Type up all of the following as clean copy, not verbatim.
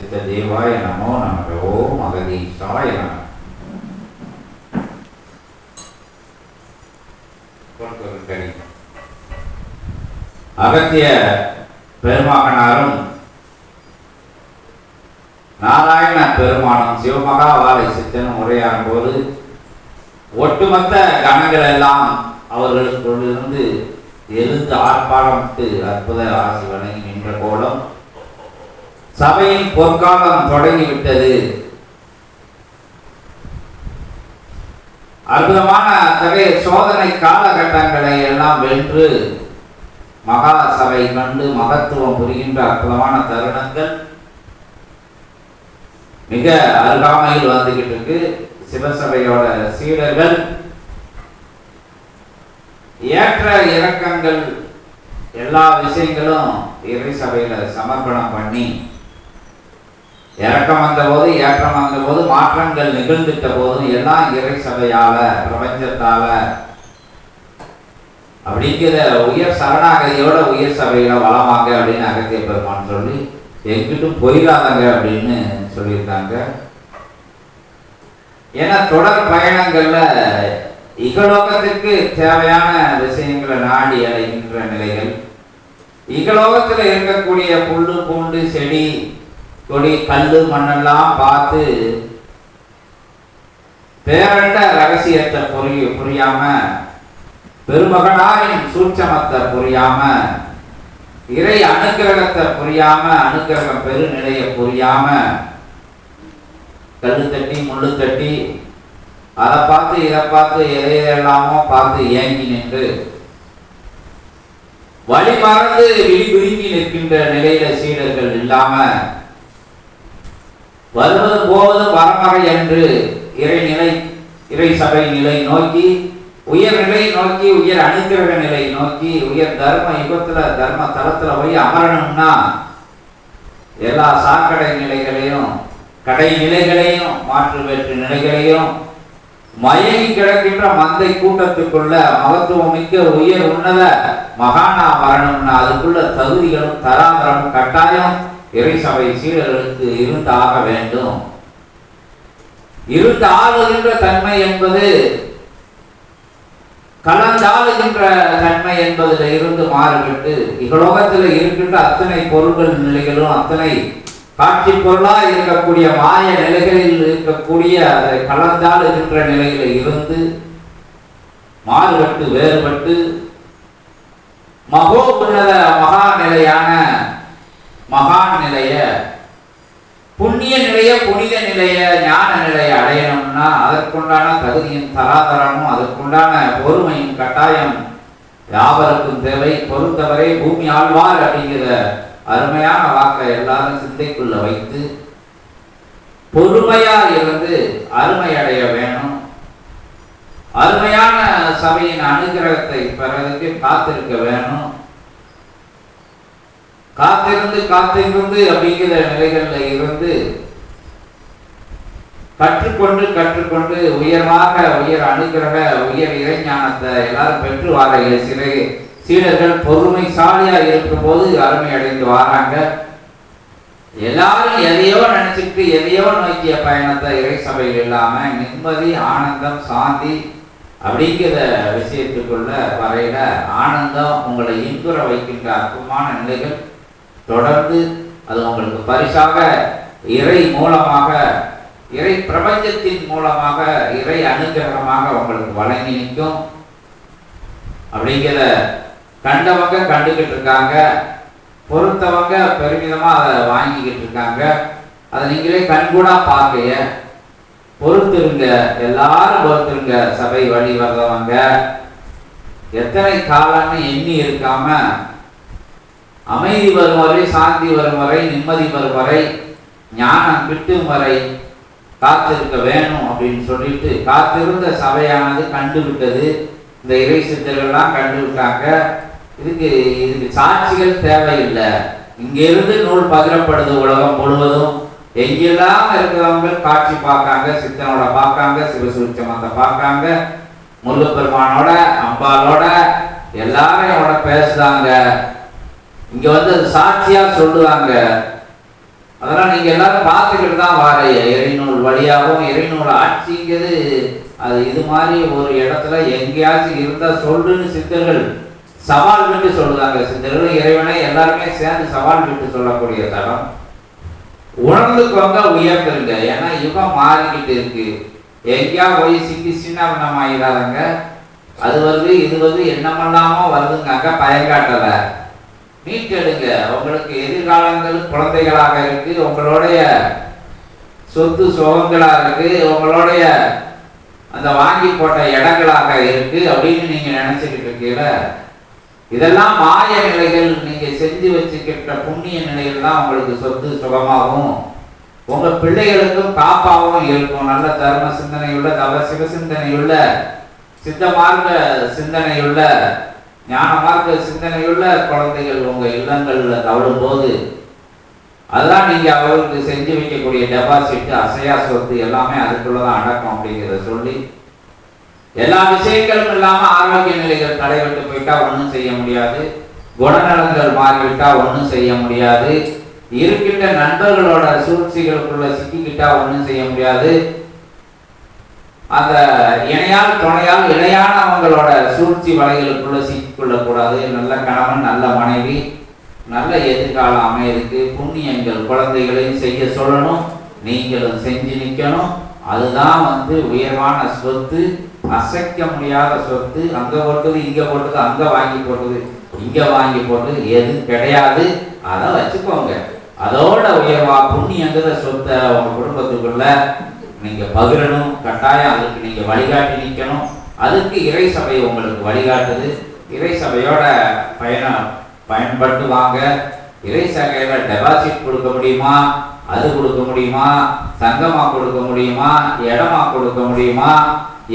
சித்த தேவாய நமோ நமக. ஓம் அகதீஷாய நம. அகத்திய பெருமகனாரும் நாராயண பெருமானும் சிவமகாவாலை சித்தனும் உரையாடும் போது ஒட்டுமொத்த கணங்கள் எல்லாம் அவர்களுக்குள்ளிருந்து எழுந்து ஆர்ப்பாடமிட்டு அற்புத ஆசி வணங்கி நின்ற கோலம் சபையின் பொற்காலம் தொடங்கிவிட்டது. அற்புதமான அத்தகைய சோதனை காலகட்டங்களை எல்லாம் வென்று மகா சபை கண்டு மகத்துவம் புரிகின்ற அற்புதமான தருணங்கள் மிக அருகாமையில் வந்துகிட்டு இருக்கு. சிவசபையோட சீடர்கள் ஏற்ற இறக்கங்கள் எல்லா விஷயங்களும் இறை சபையில சமர்ப்பணம் பண்ணி இறக்கம் வந்த போது ஏற்றம் வந்த போது மாற்றங்கள் நிகழ்ந்துட்ட போதும் எல்லாம் இறை சபையால பிரபஞ்சத்தால அப்படிங்கிற உயர் சரணாகதியோட உயர் சபையில வளமாங்க அப்படின்னு அகத்திய பெருமான் சொல்லி எங்கிட்டும் போயிடாதாங்க அப்படின்னு சொல்லியிருக்காங்க. ஏன்னா தொடர் பயணங்கள்ல இகலோகத்திற்கு தேவையான விஷயங்களை நாடி அடைகின்ற நிலைகள், இகலோகத்தில் இருக்கக்கூடிய புல்லு பூண்டு செடி கொடி கல்லு மண்ணெல்லாம் பார்த்து பேரண்ட ரகசியத்தை புரியாம பெருமகனாரின் சூட்சமத்தை புரியாம இறை அனுக்கிரகத்தை புரியாம அனுக்கிரகம் பெருநிலையை புரியாம கல்லு தட்டி முள்ளு தட்டி அதை பார்த்து இதை பார்த்து எதையெல்லாமோ பார்த்து ஏங்கி நின்று வழி மறந்து விழிபுரிங்கி நிற்கின்ற நிலையில சீடர்கள் இல்லாம வருவது போவது வரமறை என்று இறை சபை நிலை நோக்கி உயர் நிலை நோக்கி உயர் அனுக்கிரக நிலை நோக்கி உயர் தர்ம யுகத்துல தர்ம தளத்துல போய் அமரணும்னா எல்லா சாக்கடை நிலைகளையும் கடை நிலைகளையும் மாற்று வேற்று நிலைகளையும் மயங்கி கிடக்கின்ற மந்தை கூட்டத்துக்குள்ள மகத்துவம் மிக்க உயர் உன்னத மகானா வரணும்னா அதுக்குள்ள தகுதிகளும் தராதரமும் கட்டாயம் இறை சபை சீடர்களுக்கு இருந்தாக வேண்டும். இருந்து ஆளுகின்ற தன்மை என்பது கலந்தாளுகின்ற தன்மை என்பதில் இருந்து மாறுபட்டு இகலோகத்தில் இருக்கின்ற அத்தனை பொருள்கள் நிலைகளும் அத்தனை காட்சி பொருளா இருக்கக்கூடிய மாய நிலைகளில் இருக்கக்கூடிய அதை கலந்தாளுகின்ற நிலையில இருந்து மாறுபட்டு வேறுபட்டு மகோ உன்னத மகா நிலையான மகான் நிலைய புண்ணிய நிலைய புனித நிலைய ஞான நிலைய அடையணும்னா அதற்குண்டான தகுதியும் தராதரமும் அதற்குண்டான பொறுமையும் கட்டாயம் யாவருக்கும் தேவை. பொறுத்தவரை பூமி ஆழ்வார் அப்படிங்கிற அருமையான வாக்கை எல்லாரும் சிந்தைக்குள்ள வைத்து பொறுமையா இருந்து அருமை அடைய வேணும். அருமையான சபையின் அனுகிரகத்தை பெறதுக்கு காத்திருக்க வேணும். காத்திருந்து அப்படிங்கிற நிலைகள்ல இருந்து கற்றுக்கொண்டு உயர்வாக உயர் அனுகிரக உயர் இறைஞானத்தை எல்லாரும் பெற்று வார சீடர்கள் பொறுமைசாலியா இருக்கும் போது அருமை அடைந்து வாராங்க. எல்லாரும் எதையோ நினைச்சிட்டு எதையோ நோக்கிய பயணத்தை இறை சபையில் இல்லாம நிம்மதி ஆனந்தம் சாந்தி அப்படிங்கிற விஷயத்துக்குள்ள வரையில ஆனந்தம் உங்களை இன்புற வைக்கின்ற அற்புதமான நிலைகள் தொடர்ந்து அது உங்களுக்கு பரிசாக இறை மூலமாக இறை பிரபஞ்சத்தின் மூலமாக இறை அனுகிரகமாக உங்களுக்கு வழங்கி நிற்கும். அப்படிங்கிற கண்டவங்க கண்டுகிட்டு இருக்காங்க, பொறுத்தவங்க பெருமிதமா அதை வாங்கிக்கிட்டு இருக்காங்க. அதை நீங்களே கண்கூடா பார்க்கைய பொறுத்திருங்க, எல்லாரும் பொறுத்திருங்க. சபை வழி வர்றவங்க எத்தனை காலம்னு எண்ணி இருக்காம அமைதி வரும் வரை சாந்தி வரும் வரை நிம்மதி வரும் வரை ஞானம் கிட்டும் வரை காத்திருக்க வேணும் அப்படின்னு சொல்லிட்டு காத்திருந்த சபையானது கண்டுவிட்டது. இந்த இறை சித்தர்கள்லாம் கண்டுவிட்டாங்க. இதுக்கு சாட்சிகள் தேவையில்லை. இங்கிருந்து நூல் பகிரப்படுது உலகம் முழுவதும். எங்கெல்லாம் இருக்கிறவங்க காட்சி பார்க்காங்க, சித்தனோட பார்க்காங்க, சிவசூட்சமத்தை பார்க்காங்க, முருகப்பெருமானோட அம்பாலோட எல்லாரையோட பேசுறாங்க. இங்க வந்து அது சாட்சியா சொல்லுவாங்க. அதெல்லாம் நீங்க எல்லாரும் பார்த்துக்கிட்டு தான் வாரைய. இறைநூல் வழியாகவும் இறைநூல் ஆட்சிங்கிறது அது இது மாதிரி ஒரு இடத்துல எங்கேயாச்சும் இருந்தா சொல்லுன்னு சித்தர்கள் சவால் விட்டு சொல்லுதாங்க. சித்தர்கள் இறைவனை எல்லாருமே சேர்ந்து சவால் விட்டு சொல்லக்கூடிய தடம். உணர்ந்துக்கோங்க, உயர்ந்துருங்க. ஏன்னா யுகம் மாறிக்கிட்டு இருக்கு. எங்கேயா போய் சிக்கி சின்ன ஆயிடாதங்க. அது வருது இது வருது என்னமெல்லாமோ வருதுங்க. பயங்காட்டல மீட்டெடுங்க. உங்களுக்கு எதிர்காலங்கள் குழந்தைகளாக இருக்கு, உங்களுடைய சொத்து சுகங்களா இருக்கு, உங்களுடைய அந்த வாங்கி போட்ட இடங்களாக இருக்கு அப்படின்னு நீங்க நினைச்சுக்கிட்டு இருக்கீங்கள. இதெல்லாம் மாய நிலைகள். நீங்க செஞ்சு வச்சுக்கிட்ட புண்ணிய நிலைகள் தான் உங்களுக்கு சொத்து சுகமாகவும் உங்க பிள்ளைகளுக்கும் காப்பாகவும் இருக்கும். நல்ல தர்ம சிந்தனையுள்ள தவ சிவ சிந்தனையுள்ள சித்த மார்க்க சிந்தனையுள்ள ஞான மார்க்க சிந்தனையுள்ள குழந்தைகள் உங்க இல்லங்கள்ல தவழும் போது அதெல்லாம் நீங்க அவருக்கு செஞ்சு வைக்கக்கூடிய டெபாசிட் அசையா சொத்து எல்லாமே அதுக்குள்ளதான் அடக்கம் அப்படிங்கிறத சொல்லி, எல்லா விஷயங்களும் இல்லாம ஆரோக்கிய நிலைகள் தடைபட்டு போயிட்டா ஒன்றும் செய்ய முடியாது. குணநலங்கள் மாறிவிட்டா ஒன்றும் செய்ய முடியாது. இருக்கின்ற நண்பர்களோட சூழ்ச்சிகளுக்குள்ள சிக்கிக்கிட்டா ஒன்றும் செய்ய முடியாது. அந்த இணையால் துணையால் இணையானவங்களோட சூழ்ச்சி வலைகளுக்குள்ள சிக்கிக்கொள்ளக்கூடாது. நல்ல கணவன், நல்ல மனைவி, நல்ல எதிர்காலம் அமையிருக்கு. புண்ணியங்கள் குழந்தைகளையும் செய்ய சொல்லணும், நீங்களும் செஞ்சு நிற்கணும். அதுதான் உயர்வான சொத்து, அசைக்க முடியாத சொத்து. அங்க போட்டது இங்க போட்டது, அங்க வாங்கி போட்டது இங்க வாங்கி போட்டது எது கிடையாது. அதை வச்சுக்கோங்க. அதோட உயர்வா புண்ணியங்கிற சொத்தை உங்க குடும்பத்துக்குள்ள நீங்க பகிரணும். கட்டாயம் அதுக்கு நீங்க வழிகாட்டி நிற்கணும். அதுக்கு இறை சபை உங்களுக்கு வழிகாட்டுது. இறை சபையோட பயன்பட்டு வாங்க. இறை சபையில டெபாசிட் கொடுக்க முடியுமா, அது கொடுக்க முடியுமா, சங்கமா கொடுக்க முடியுமா, இடமா கொடுக்க முடியுமா,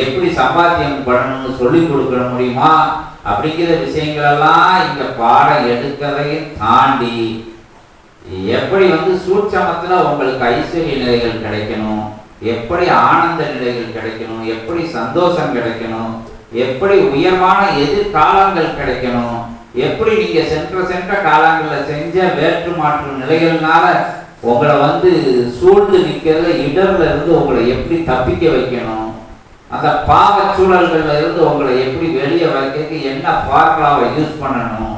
எப்படி சம்பாத்தியம் பண்ணணும்னு சொல்லி கொடுக்க முடியுமா அப்படிங்கிற விஷயங்கள் எல்லாம் இங்க பாடம் எடுக்கிறதையும் தாண்டி எப்படி சூட்சமத்துல உங்களுக்கு ஐஸ்வர்ய நிலைகள் கிடைக்கணும், எப்படி ஆனந்த நிலைகள் கிடைக்கணும், எப்படி சந்தோஷம் கிடைக்கணும், எப்படி உயர்வான எதிர்காலங்கள் கிடைக்கணும், எப்படி நீங்க சென்ற காலங்களில் செஞ்ச வேற்று மாற்று நிலைகள்னால உங்களை சூழ்ந்து நிற்கிறத இடர்ல இருந்து உங்களை எப்படி தப்பிக்க வைக்கணும், அந்த பாவ சூழல்கள்ல இருந்து உங்களை எப்படி வெளியே வைக்க என்ன ஃபார்முலாவை யூஸ் பண்ணணும்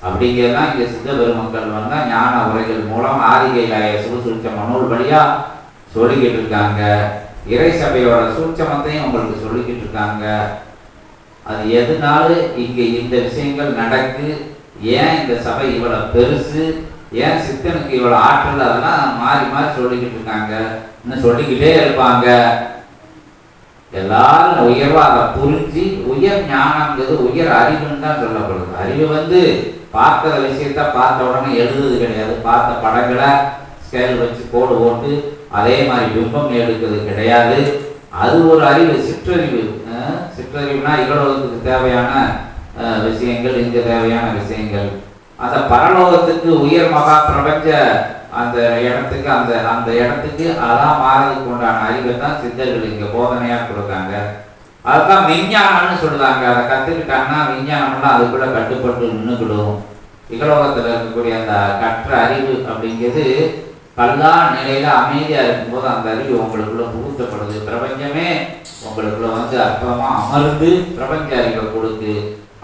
அப்படிங்கிறதான் இங்க சித்த பெருமக்கள் ஞான உரைகள் மூலம் ஆதிகைலாய சுசூட்சம நூல் வழியா சொல்லிக்கிட்டு இருக்காங்க. இறை சபையோட சூட்சமத்தையும் உங்களுக்கு சொல்லிக்கிட்டு இருக்காங்க. அது எதுனால இங்க இந்த விஷயங்கள் நடக்கு, ஏன் இந்த சபை இவ்வளவு பெருசு, ஏன் சித்தனுக்கு இவ்வளவு ஆற்றல், அதெல்லாம் மாறி மாறி சொல்லிக்கிட்டு இருக்காங்க. இன்னும் சொல்லிக்கிட்டே இருப்பாங்க. எல்லாரும் உயர்வா அதை புரிஞ்சு உயர் ஞானம்ங்கிறது உயர் அறிவுன்னு தான் சொல்லப்படுது. அறிவு பார்க்கிற விஷயத்த பார்த்த உடனே எழுதுறது கிடையாது. பார்த்த படங்களை ஸ்கேல் வச்சு கோடு போட்டு அதே மாதிரி பிம்பம் எடுக்கிறது கிடையாது. அது ஒரு அறிவு, சிற்றறிவு. சிற்றறிவுனா இகலோகத்துக்கு தேவையான விஷயங்கள், இங்க தேவையான விஷயங்கள். அந்த பரலோகத்துக்கு உயர் மகா பிரபஞ்ச அந்த இடத்துக்கு அந்த இடத்துக்கு அதான் மாறதுக்கு உண்டான அறிவை தான் சித்தர்கள் இங்க போதனையா கொடுக்காங்க. அதுதான் விஞ்ஞானம்னு சொல்லுவாங்க. அதை கத்துக்கிட்டாங்கன்னா விஞ்ஞானம்லாம் அதுக்குள்ள கட்டுப்பட்டு நின்றுக்கிடும். இகலோகத்துல இருக்கக்கூடிய அந்த கற்ற அறிவு அப்படிங்கிறது கல்லா நிலையில அமைதியா இருக்கும்போது அந்த அறிவு உங்களுக்குள்ள புகுத்தப்படுது. பிரபஞ்சமே உங்களுக்குள்ள அற்புதமா அமர்ந்து பிரபஞ்ச அறிவை கொடுக்கு.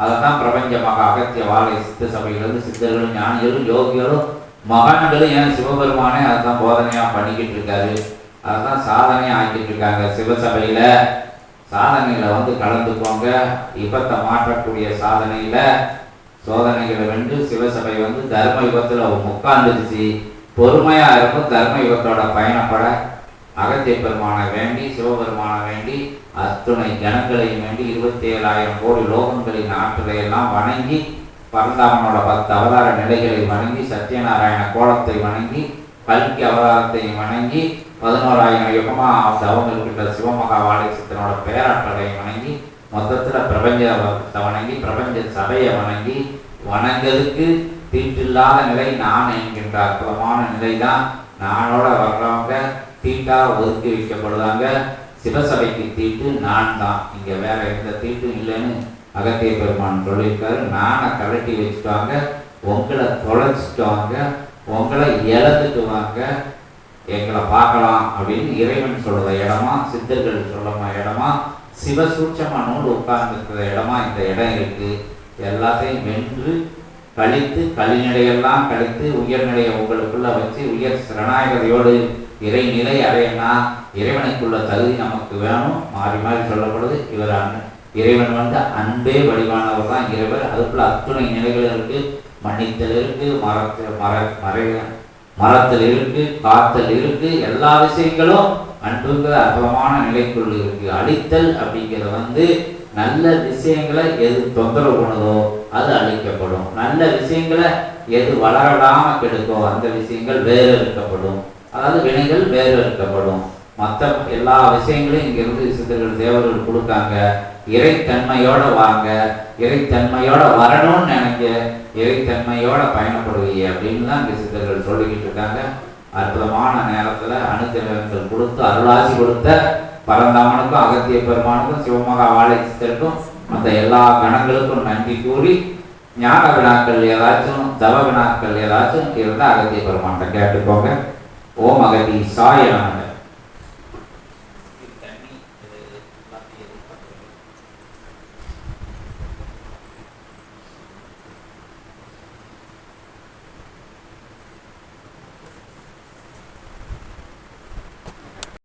அதைத்தான் பிரபஞ்ச மகா அகத்திய வாழை சித்த சபையிலிருந்து சித்தர்களும் ஞானிகளும் யோகிகளும் மகான்களும் ஏன் சிவபெருமானே அதுதான் போதனையா பண்ணிக்கிட்டு இருக்காரு. அதுதான் சாதனையா ஆக்கிட்டு இருக்காங்க. சிவசபையில சாதனையில கலந்துக்கோங்க. யுகத்தை மாற்றக்கூடிய சாதனையில சோதனைகளை வென்று சிவசபை தர்ம யுகத்துல உட்கார்ந்துருச்சு. பொறுமையா இருக்கும். தர்ம யுகத்தோட பயணப்பட அகத்திய பெருமானை வேண்டி, சிவபெருமான வேண்டி, அத்துணை ஜனங்களையும் வேண்டி 27,000 கோடி லோகங்களின் ஆற்றலை எல்லாம் வணங்கி, பரந்தாமனோட 10 அவதார நிலைகளை வணங்கி, சத்யநாராயண கோலத்தை வணங்கி, கல்கி அவதாரத்தையும் வணங்கி, 11,000 யுகமா தவம் இருக்கின்ற சிவமகா வாழை சித்தனோட பேராற்றலை வணங்கி, மொத்தத்துல பிரபஞ்சத்தை வணங்கி, பிரபஞ்ச சபையை வணங்கி, வணங்கிறதுக்கு தீட்டில்லாத நிலை நான் என்கின்ற அற்புதமான நிலை தான். நானோட வர்றவங்க தீட்டா ஒதுக்கி வைக்கப்படுவாங்க. சிவசபைக்கு தீட்டு நான் தான், இங்க வேற எந்த தீட்டும் இல்லைன்னு அகத்திய பெருமான் சொல்லியிருக்காரு. நானை கலட்டி வச்சுட்டாங்க, உங்களை தொலைச்சிட்டாங்க, உங்களை இழந்துட்டு வாங்க, எங்களை பார்க்கலாம் அப்படின்னு இறைவன் சொல்ற இடமா, சித்தர்கள் சொல்லுற இடமா, சிவசூட்சமா நூல் உட்கார்ந்துருக்கிற இடமா இந்த இடம் இருக்கு. எல்லாத்தையும் வென்று கழித்து கழிநிலையெல்லாம் கழித்து உயர்நிலையை உங்களுக்குள்ள வச்சு உயர் சரணாகதியோடு இறைநிலை அடையனா இறைவனுக்குள்ள தகுதி நமக்கு வேணும். மாறி மாறி சொல்லப்படுது. இவர் இறைவன் அன்பே வடிவானவர் தான் இறைவர். அதுக்குள்ள அத்துணை நிலைகள் இருக்கு. மன்னித்தல் இருக்கு, மரத்தில் இருக்கு, காத்தல் இருக்கு. எல்லா விஷயங்களும் அன்புங்கிற அற்புதமான நிலைக்குள் இருக்கு. அழித்தல் அப்படிங்கிறது நல்ல விஷயங்களை எது தொந்தரவு பண்ணுதோ அது அழிக்கப்படும். நல்ல விஷயங்களை எது வளரலாம கெடுக்கோ அந்த விஷயங்கள் வேறு இருக்கப்படும். அதாவது வினைகள் வேறு இருக்கப்படும். மற்ற எல்லா விஷயங்களையும் இங்கிருந்து சித்தர்கள் தேவர்கள் கொடுக்காங்க. இறைத்தன்மையோட வாங்க, இறைத்தன்மையோட வரணும்னு நினைக்க, இறைத்தன்மையோட பயணப்படுவீங்க அப்படின்னு தான் இங்கே சித்தர்கள் சொல்லிக்கிட்டு இருக்காங்க. அற்புதமான நேரத்தில் அனுக்கிரகங்கள் கொடுத்து அருளாசி கொடுத்த பரந்தாமனுக்கும் அகத்திய பெருமானுக்கும் சிவமகா வாழை சித்தருக்கும் மற்ற எல்லா கணங்களுக்கும் நன்றி கூறி ஞான வினாக்கள் ஏதாச்சும் தவ வினாக்கள் ஏதாச்சும் இருந்தால் அகத்திய பெருமான்கிட்ட கேட்டுக்கோங்க. ஓம் அகதி சாய நம.